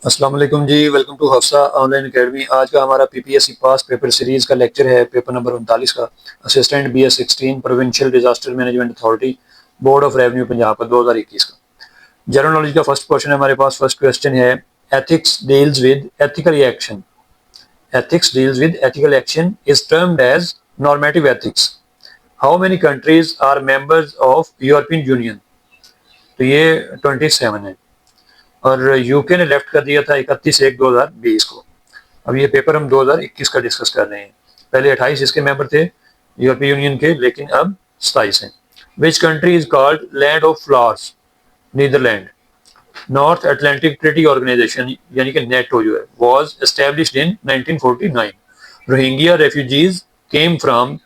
अस्सलाम वालेकुम जी। Welcome to Hafsa Online Academy. आज का हमारा पीपीएससी पास पेपर सीरीज का लेक्चर है, पेपर नंबर 39 का, assistant BS16 Provincial Disaster Management Authority, Board of Revenue Punjab का 2021 का। जनरल नॉलेज का फर्स्ट क्वेश्चन है हमारे पास। फर्स्ट क्वेश्चन है, ethics deals with ethical action. Ethics deals with ethical action is termed as normative ethics. How many countries are members of European Union? तो ये 27 है और यूके ने लेफ्ट कर दिया था 31/1/2020 को। अब ये पेपर हम 2021 का डिस्कस कर रहे हैं। पहले 28 इसके मेंबर थे यूरोपीय यूनियन के, लेकिन अब 27 हैं। Which country is called land of flowers? Netherland. North Atlantic Treaty Organization यानी कि नेटो जो है was established in 1949। Rohingya refugees came from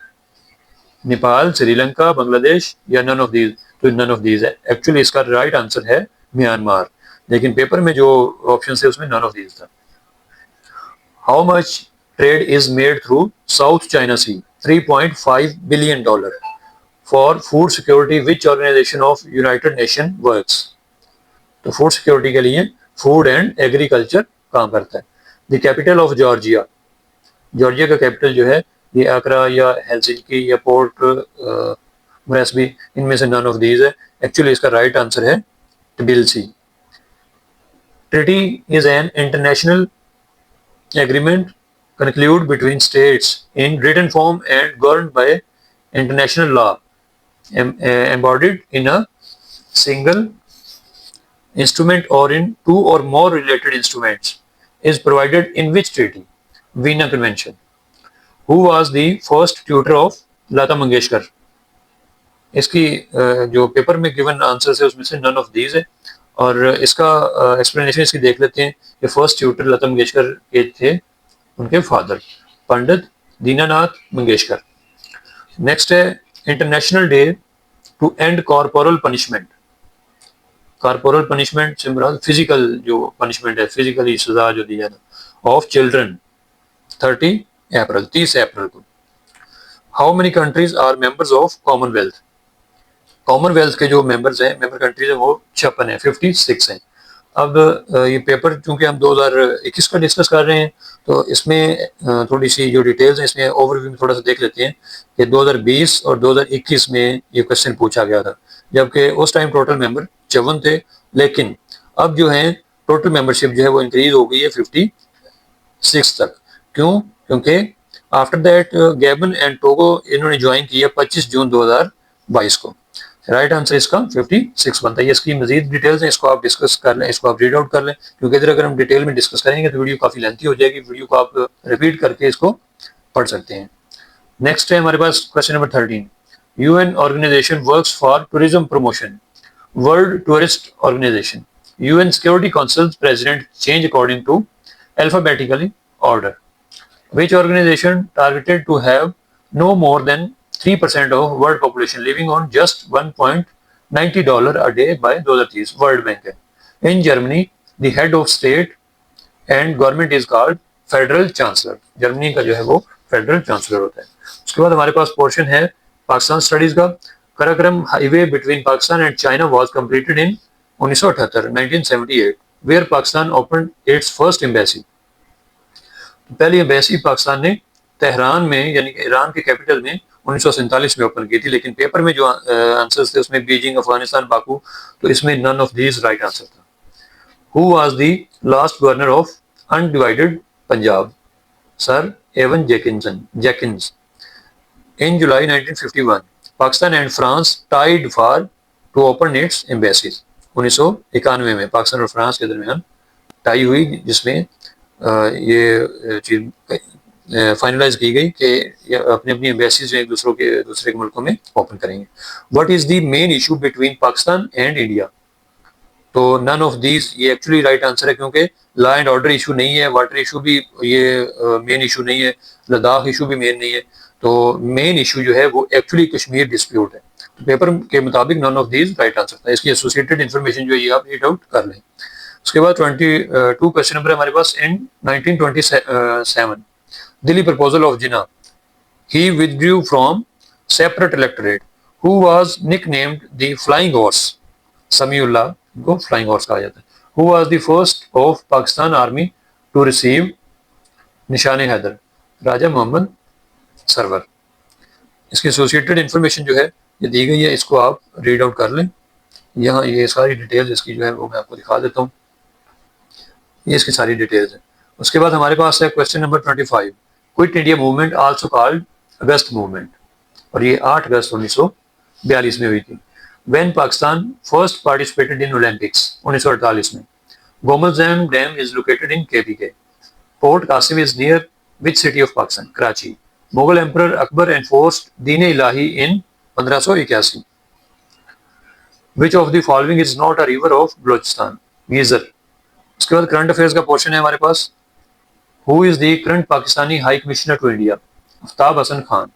Nepal, Sri Lanka, Bangladesh या नन ऑफ दीज? तो नन ऑफ दीज है। एक्चुअली इसका राइट आंसर है म्यांमार, लेकिन पेपर में जो ऑप्शन है उसमें नन ऑफ दीज था। How much trade is made through South China Sea? $3.5 billion. For food security which organization of United Nation works? तो फूड सिक्योरिटी के लिए फूड एंड एग्रीकल्चर काम करता है। The capital of Georgia? Georgia का capital जो है ये आकरा या हेलसिंकी या पोर्ट मोरेस्बी, इनमें से नन ऑफ दीज है। एक्चुअली इसका राइट आंसर है Tbilisi. Treaty is an international agreement concluded between states in written form and governed by international law, embodied in a single instrument or in two or more related instruments, is provided in which treaty? Vienna Convention. Who was the first tutor of Lata Mangeshkar? इसकी जो paper में given answer है उसमें से none of these है, और इसका explanation इसकी देख लेते हैं कि फर्स्ट ट्यूटर लता मंगेशकर के थे उनके फादर पंडित दीनानाथ मंगेशकर। नेक्स्ट है, International Day to End Corporal Punishment. Corporal punishment से मुराद फिजिकल जो पनिशमेंट है, फिजिकली सजा जो दी जाना, ऑफ चिल्ड्रन 30 अप्रैल को। How many countries are members of Commonwealth? Commonwealth के जो मेंबर्स हैं, मेंबर कंट्रीज हैं, वो 56 है, 56 हैं। अब ये पेपर चूंकि हम 2021 का डिस्कस कर रहे हैं तो इसमें थोड़ी सी जो डिटेल्स हैं इसमें ओवरव्यू में थोड़ा सा देख लेते हैं कि 2020 और 2021 में ये क्वेश्चन पूछा गया था, जबकि उस टाइम टोटल मेंबर 54 थे, लेकिन अब जो है टोटल मेंबरशिप जो है वो इंक्रीज हो गई है 56 तक। क्यों? क्योंकि after that Gabon and Togo इन्होंने ज्वाइन किया 25 जून 2022 को। राइट आंसर इसका 56 बनता है। इसकी मजीद डिटेल्स हैं, इसको आप डिस्कस कर लें, इसको आप रीड आउट कर लें, क्योंकि इधर अगर हम डिटेल में डिस्कस करेंगे तो वीडियो काफी लेंथी हो जाएगी। वीडियो को आप रिपीट करके इसको पढ़ सकते हैं। नेक्स्ट है हमारे पास question number 13। UN organization works for tourism promotion. World Tourist Organization. UN Security Council president change according to alphabetically order. Which organization targeted to have no more than 3% of world population living on just $1.90 a day by 2030? World Bank है। In Germany, the head of state and government is called Federal Chancellor. Germany का जो है वो federal chancellor होता है। उसके बाद हमारे पास पोर्शन है पाकिस्तान स्टडीज का। Karakoram highway between Pakistan and China was completed in 1978 where Pakistan opened its first embassy. पहली एम्बेसी पाकिस्तान ने तेहरान में यानी कि ईरान के कैपिटल में 1947 में ओपन की थी, लेकिन पेपर में जो आंसर्स थे उसमें बीजिंग, अफगानिस्तान, बाकू, तो इसमें none of these right answer था। Who was the last governor of undivided Punjab? Sir Evan Jenkins. In July 1951 Pakistan and France tied for to open its embassies. 1991 में पाकिस्तान और फ्रांस के दरमियान टाई हुई, जिसमें ये चीज फाइनलाइज की गई कि अपनी अपनी एम्बेसीज एक दूसरे के मुल्कों में ओपन करेंगे। What is the main issue between Pakistan and India? तो नन ऑफ दीज ये एक्चुअली राइट आंसर है, क्योंकि लॉ एंड ऑर्डर इशू नहीं है, वाटर इशू भी ये मेन इशू नहीं है, लद्दाख इशू भी मेन नहीं है। तो मेन इशू जो है वो एक्चुअली कश्मीर डिस्प्यूट है। तो पेपर के मुताबिक none of these right answer था। इसकी एसोसिएटेड इन्फॉर्मेशन जो है ये आप रीड आउट कर लें। उसके बाद 22 क्वेश्चन नंबर हमारे पास। In 1927 Delhi proposal of Jinnah, he withdrew from separate electorate. Who was nicknamed the flying horse? Samiullah को फ्लाइंग हॉर्स कहा जाता है। Who was the first of Pakistan army to receive Nishan Haider? Raja Mohammad Sarwar. इसकी एसोसिएटेड इन्फॉर्मेशन जो है ये दी गई है, इसको आप रीड आउट कर लें। यहाँ ये सारी डिटेल्स इसकी जो है वो मैं आपको दिखा देता हूँ, ये इसकी सारी डिटेल्स है। उसके बाद हमारे पास है question number 25, quit India movement also called अगस्त मूवमेंट, और ये 8 अगस्त 1942 में हुई थी। When Pakistan first participated in Olympics 1948 में। गोमलजैम dam is located in KPK। Port Qasim is near which city of Pakistan? Karachi. Mughal emperor Akbar enforced Deen Ilahi in 1581। Which of the following is not a river of Balochistan? Geyser. उसके बाद current affairs का portion है हमारे पास। Who is the current Pakistani high commissioner to India? Aftab Hasan Khan.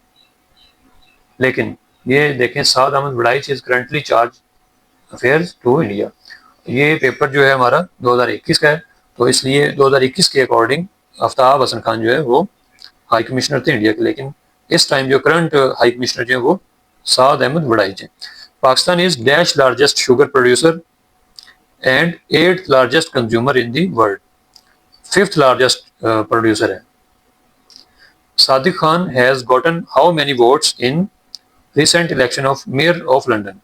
लेकिन ये देखें, Saad Ahmad Baraich is currently charge affairs to India. ये पेपर जो है हमारा 2021 का है, तो इसलिए 2021 के अकॉर्डिंग आफ्ताब हसन खान जो है वो हाई कमिश्नर थे इंडिया के, लेकिन इस टाइम जो करंट हाई कमिश्नर जो है वो साद अहमद बड़ाइच है। Pakistan is dash largest sugar producer and 8th largest consumer in the world, 5th largest producer है। Sadiq Khan has gotten how many votes in recent election of mayor of London?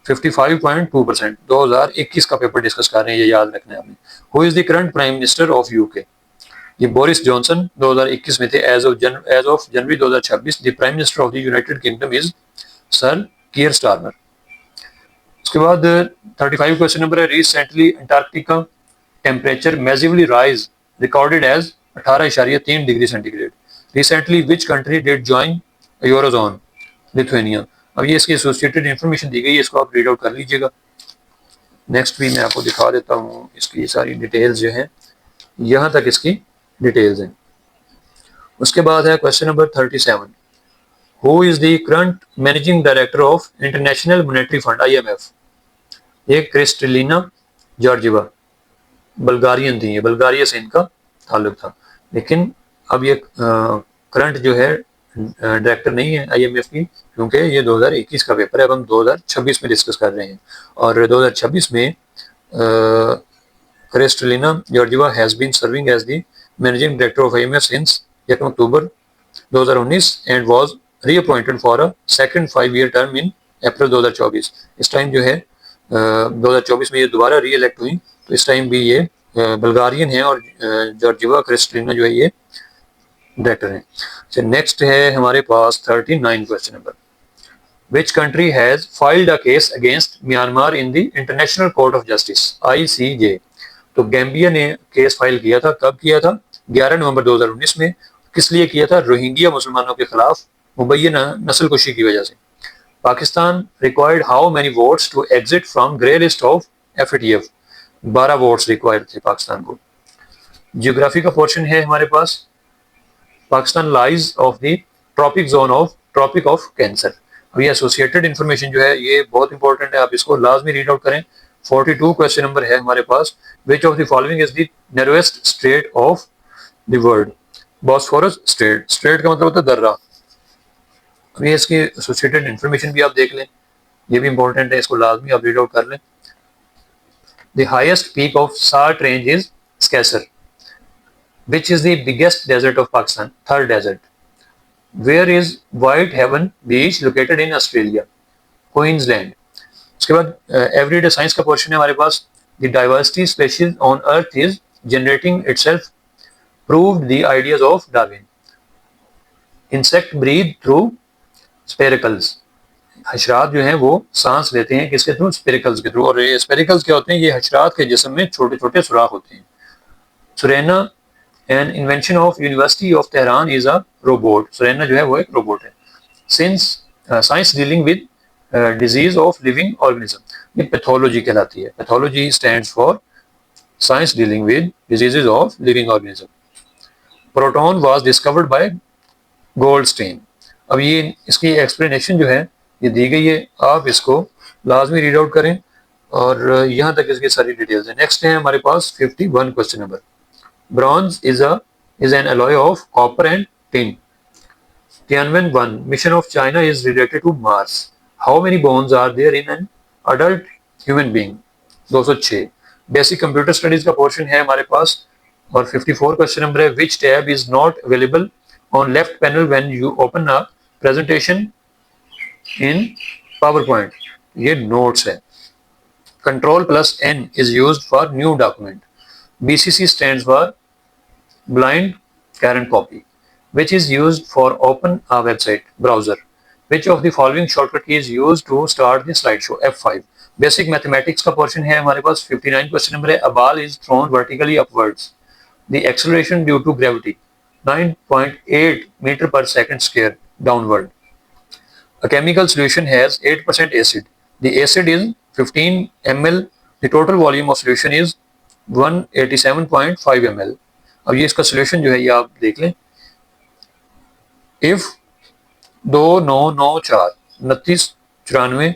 55.2%। 2021 का paper discuss कर रहे हैं, ये याद रखना है आपने। Who is the current prime minister of UK? ये बोरिस जॉनसन 2021 में थे। As of January 2026 the prime minister of the United Kingdom is Sir Keir Starmer. उसके बाद 35 क्वेश्चन नंबर है, recently Antarctica temperature massively rise recorded as 18.3 degree centigrade. Recently which country did join Eurozone? Lithuania. अब ये इसकी associated information दी गई है, इसको आप रीड आउट कर लीजिएगा। नेक्स्ट भी मैं आपको दिखा देता हूँ, इसकी सारी डिटेल्स जो हैं, यहाँ तक इसकी डिटेल्स हैं। उसके बाद है question number 37, who is the current managing director of international monetary fund IMF? ये क्रिस्टलिना जॉर्जिवा, बल्गारियन थी, ये बल्गारिया से इनका ताल्लुक था, लेकिन अब ये करंट जो है डायरेक्टर नहीं है IMF की, क्योंकि ये 2021 का पेपर है, अब हम 2026 में डिस्कस कर रहे हैं। और 2026 में Kristalina Georgieva has been serving as the managing director of IMF since 1 October 2019 and was reappointed for a second 5-year term in April 2024। इस टाइम जो है 2024 में ये दोबारा री इलेक्ट हुई, तो इस टाइम भी ये बल्गारियन है और जॉर्जिवा क्रिस्टलिना जो है ये डायरेक्टर हैं। तो नेक्स्ट है हमारे पास 39 question number, which country has filed a case against Myanmar in the international court of justice ICJ? तो गैम्बिया ने केस फाइल किया था, कब किया था? 11 नवंबर 2019 में। किस लिए किया था? रोहिंग्या मुसलमानों के खिलाफ मुबैना नस्लकुशी की वजह से। Pakistan required how many votes to exit from grey list of FATF? 12 votes required थे पाकिस्तान को। जियोग्राफी का पोर्शन है हमारे पास। Pakistan lies of the tropic zone of Tropic of Cancer. अब ये एसोसिएटेड इन्फॉर्मेशन जो है ये बहुत इंपॉर्टेंट है, आप इसको लाजमी रीड आउट करें। 42 क्वेश्चन नंबर है हमारे पास, which of the following is the narrowest strait of the world? Bosphorus Strait. Strait का मतलब होता है दर्रा। अब ये इसकी एसोसिएटेड इन्फॉर्मेशन भी आप देख लें, ये भी इंपॉर्टेंट है, इसको लाजमी आप रीड आउट कर लें। The highest peak of Salt Range is Sakesar. Which is the biggest desert of Pakistan? Third desert. Where is White Heaven Beach located in Australia? Queensland. उसके बाद एवरीडे साइंस का पोर्शन है हमारे पास। The diversity species on Earth is generating itself. Proved the ideas of Darwin. Insect breathe through spiracles. हशरात जो हैं वो सांस लेते हैं किसके थ्रू? स्पेरिकल्स के थ्रू। और ये स्पेरिकल्स क्या होते हैं? ये हशरात के जिस्म में छोटे छोटे सुराख होते हैं। सुरेना An invention of University of Tehran is a robot. सुरेना जो है वो एक रोबोट है। Since science dealing with disease of living organism, ये पैथोलॉजी कहलाती है। Pathology stands for science dealing with diseases of living organism. Proton was discovered by Goldstein. अब ये इसकी एक्सप्लेनेशन जो है ये दी गई है, आप इसको लाजमी रीड आउट करें और यहाँ तक इसकी सारी डिटेल्स है। नेक्स्ट है हमारे पास 51 question number, Bronze is an alloy of copper and tin. Tianwen-1 mission of China is related to Mars. How many bones are there in an adult human being? 206. Basic computer studies का portion है हमारे पास, और 54 question number है, which tab is not available on left panel when you open a presentation in PowerPoint. ये notes है। Control plus N is used for new document. BCC stands for blind current copy, which is used for open a website browser. Which of the following shortcut is used to start the slideshow? F5. Basic mathematics का portion है हमारे पास, 59 question number है। A ball is thrown vertically upwards, the acceleration due to gravity 9.8 metre per second square downward. A chemical solution has 8% acid. The acid is 15 ml. The total volume of solution is 187.5 ml. अब ये इसका solution जो है ये आप देख लें। If 2994 2994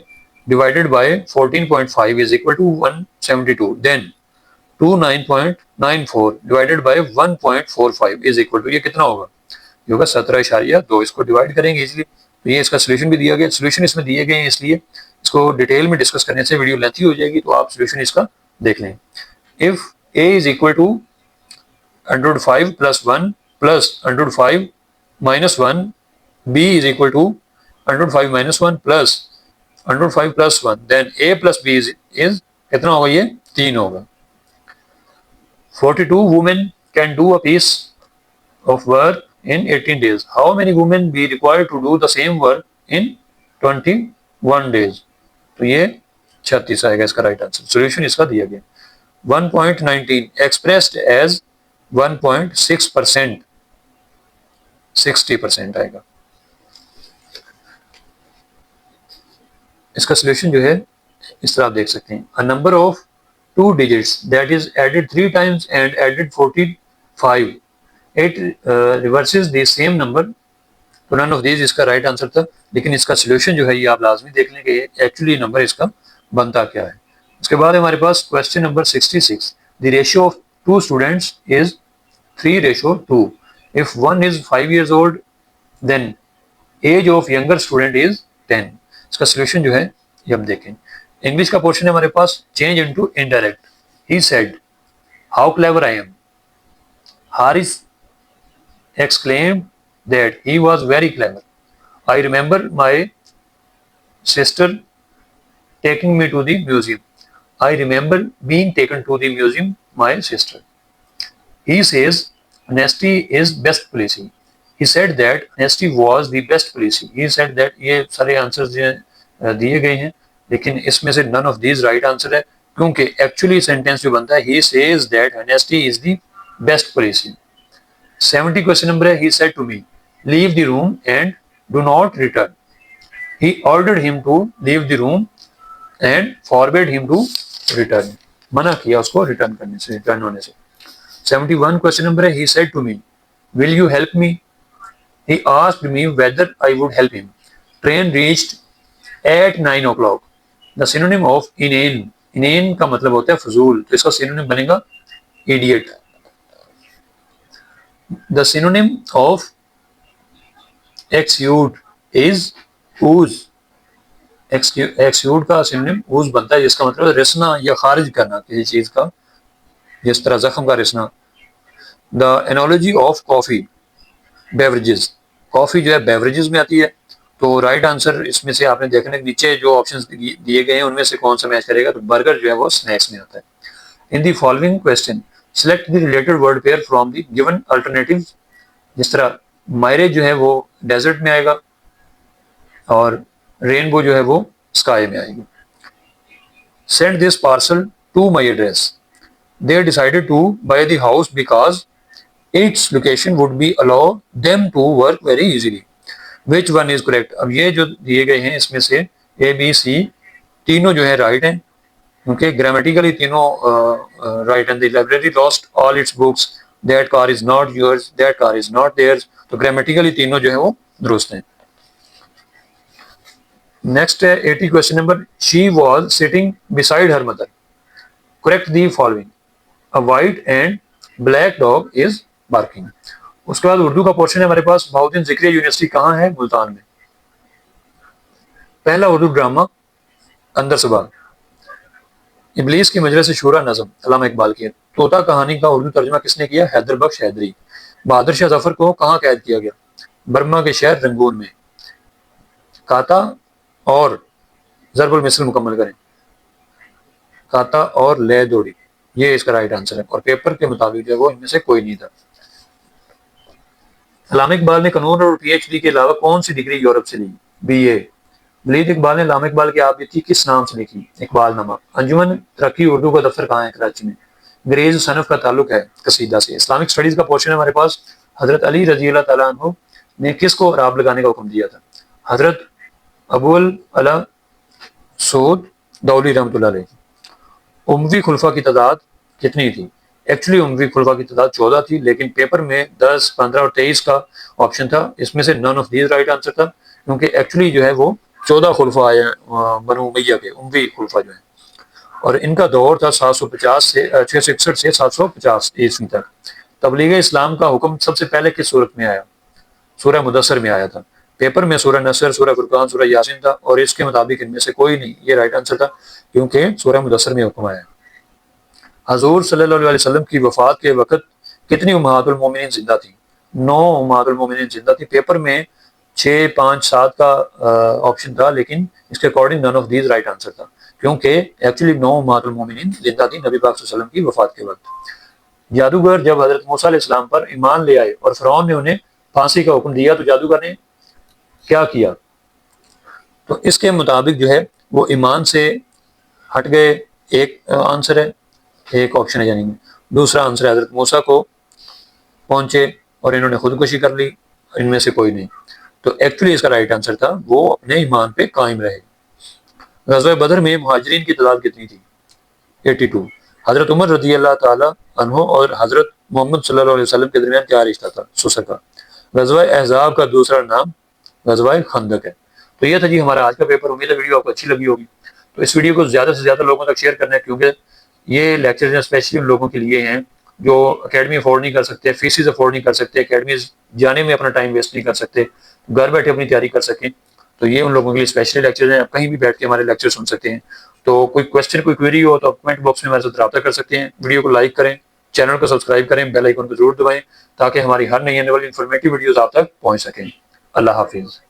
divided by 14.5 is equal to 172, then 29.94 divided by 1.45 is equal to, ये कितना होगा? ये होगा 17.2। इसको डिवाइड करेंगे इजीली, तो ये इसका सोल्यूशन भी दिया गया। सोल्यूशन इसमें दिए गए हैं, इसलिए इसको डिटेल में डिस्कस करने से वीडियो लेंथी हो जाएगी, तो आप सोल्यूशन इसका देख लें। If a is equal to √5 plus 1 plus √5 minus 1, b is equal to √5 minus 1 plus √5 plus 1, then a plus b is कितना होगा? ये 3 होगा। 42 women can do a piece of work in 18 days. How many women be required to do the same work in 21 days? तो ये 36 आएगा इसका right answer. Solution इसका दिया गया 1.19 expressed as 1.6%, 60% आएगा। इसका सॉल्यूशन जो है इस तरह आप देख सकते हैं। A number of 2 digits that is added 3 times and added 45, it reverses the same number. तो none of these इसका राइट आंसर था, लेकिन इसका सॉल्यूशन जो है ये आप लाजमी देख लें कि एक्चुअली नंबर इसका बनता क्या है। उसके बाद हमारे पास question number 66, the ratio of 2 students is 3:2। If 1 is 5 years old, then age of younger student is 10। इसका सॉल्यूशन जो है ये हम देखें। इंग्लिश का पोर्शन है हमारे पास, change into indirect. He said how clever I am, Haris exclaimed that he was very clever. I remember my sister taking me to the museum. I remember being taken to the museum, my sister. He says honesty is best policy. He said that honesty was the best policy. He said that ये सारे answers दिए गए हैं, लेकिन इसमें से none of these right answer है, क्योंकि एक्चुअली सेंटेंस जो बनता है he says that honesty is the best policy. 70 question number है। He said to me, leave the room and do not return. He ordered him to leave the room and forbade him to return. मना किया उसको return करने से, return होने से। 71 question number है। He said to me, will you help me? He asked me whether I would help him. Train reached at 9 o'clock. The synonym of inane, inane का मतलब होता है फजूल, तो इसका synonym बनेगा idiot. The synonym of exude is ooze. exude का synonym ooze बनता है, जिसका मतलब रिसना या खारिज करना किसी चीज का, जिस तरह जख्म का रिसना। The analogy of coffee beverages, coffee जो है बेवरेजेस में आती है, तो राइट आंसर इसमें से आपने देखने नीचे जो ऑप्शंस दिए गए हैं उनमें से कौन सा मैच करेगा, तो बर्गर जो है वो स्नैक्स में आता है। In the following question select the related word pair from the given alternative. जिस तरह मायरेज जो है वो डेजर्ट में आएगा और रेनबो जो है वो स्काई में आएगी। Send this parcel to my address. They decided to buy the house because its location would be allow them to work very easily. Which one is correct? अब ये जो दिए गए हैं इसमें से ए बी सी तीनों जो है राइट हैं, क्योंकि ग्रामेटिकली तीनों right and the library lost all its books, that car is not yours, that car is not theirs, तो ग्रामेटिकली तीनों जो है वो दुरुस्त हैं। नेक्स्ट है 80 question number. She was sitting beside her mother. Correct the following. A white and black dog is barking. उसके बाद उर्दू का पोर्शन है हमारे पास। बहाउद्दीन ज़िक्रिया यूनिवर्सिटी कहाँ है? मुल्तान में। पहला उर्दू ड्रामा अंदर सुबह। इबलीस की मजलिस शूरा नज़म अल्लामा इकबाल की है। तोता कहानी का उर्दू तर्जुमा किसने किया? हैदर बख्श हैदरी। बहादुर शाह जफर को कहाँ कैद किया गया? बर्मा के शहर रंगून में। काता और ज़रबुल मिसल मुकम्मल करें। काता और ले दौड़ी, ये इसका राइट आंसर है, और पेपर के मुताबिक जो है वो इनमें से कोई नहीं था। अल्लामा इकबाल ने कानून और पीएचडी के अलावा कौन सी डिग्री यूरोप से ली? बीए। वलीद इकबाल ने अल्लामा इकबाल की आपबीती किस नाम से लिखी? इकबाल नामा। अंजुमन तरक्की उर्दू का दफ्तर कहाँ है? कराची में। अंग्रेज सनफ का ताल्लुक है कसीदा से। इस्लामिक स्टडीज का पोर्शन है हमारे पास। हजरत अली रजी अल्लाह तआला अन्हु ने किसको राब लगाने का हुक्म दिया था? हजरत अबुल अला सऊद दौली रहमतुल्लाह अलैह। उमवी खुलफा की तादाद कितनी थी? एक्चुअली उमवी खुलफा की तादाद 14 थी, लेकिन पेपर में 10, 15 और 23 का ऑप्शन था। इसमें से none of these right answer था, क्योंकि एक्चुअली जो है वो 14 खुलफा आए बनु उमैया के, उमवी खुलफा जो है, और इनका दौर था 750 से 661 से 750 ईस्वी तक। तबलीग इस्लाम का हुक्म सबसे पहले किस सूरत में आया? सूरह मुदस्सर में आया था। पेपर में सूरह नसर, सूरह फुरकान, सूरह यासीन था, और इसके मुताबिक इनमें से कोई नहीं, ये राइट आंसर था, क्योंकि सूरह मुदस्सर में हुक्म आया। हजूर सल्लल्लाहु अलैहि वसल्लम की वफात के वक्त कितनी उम्महातुल मोमिनीन जिंदा थी? 9 उम्महातुल मोमिनीन जिंदा थी। पेपर में 6, 5, 7 का ऑप्शन था, लेकिन इसके according none of these right answer था, क्योंकि एक्चुअली 9 उम्महातुल मोमिनीन जिंदा थी नबी पाक सल्लल्लाहु अलैहि वसल्लम की वफात के वक्त। जादूगर जब हजरत मूसा अलैहिस्सलाम पर ईमान ले आए और फिरौन ने उन्हें फांसी का हुक्म दिया, तो जादूगर ने क्या किया? तो इसके मुताबिक जो है वो ईमान से हट गए, एक आंसर है, एक ऑप्शन है, यानी दूसरा आंसर है हजरत मूसा को पहुंचे और इन्होंने खुदकुशी कर ली, इनमें से कोई नहीं। तो एक्चुअली इसका राइट आंसर था वो अपने ईमान पे कायम रहे। ग़ज़वा बदर में मुहाजिरीन की तादाद कितनी थी? 82। हजरत उमर रजी अल्लाह ताला अन्हो और हजरत मोहम्मद सल्लल्लाहु अलैहि वसल्लम के दरमियान क्या रिश्ता था? सुसर का। ग़ज़वा अहज़ाब का दूसरा नाम ग़ज़वा खंदक है। तो ये था जी हमारा आज का पेपर। उम्मीद है वीडियो आपको अच्छी लगी होगी। तो इस वीडियो को ज़्यादा से ज़्यादा लोगों तक शेयर करना है, क्योंकि ये लेक्चर स्पेशली उन लोगों के लिए हैं जो अकेडमी अफोर्ड नहीं कर सकते, फीसिस अफोर्ड नहीं कर सकते, अकेडमी जाने में अपना टाइम वेस्ट नहीं कर सकते, घर बैठे अपनी तैयारी कर सकें। तो ये उन लोगों के लिए स्पेशली लेक्चर हैं। आप कहीं भी बैठ के हमारे लेक्चर सुन सकते हैं। तो कोई क्वेश्चन, कोई क्वेरी हो तो कमेंट बॉक्स में हमारे साथ रब्ता कर सकते हैं। वीडियो को लाइक करें, चैनल को सब्सक्राइब करें, बेल आइकन को जरूर दबाएं, ताकि हमारी हर नई आने वाली इन्फॉर्मेटिव वीडियोस आप तक पहुंच सकें। अल्लाह हाफिज़।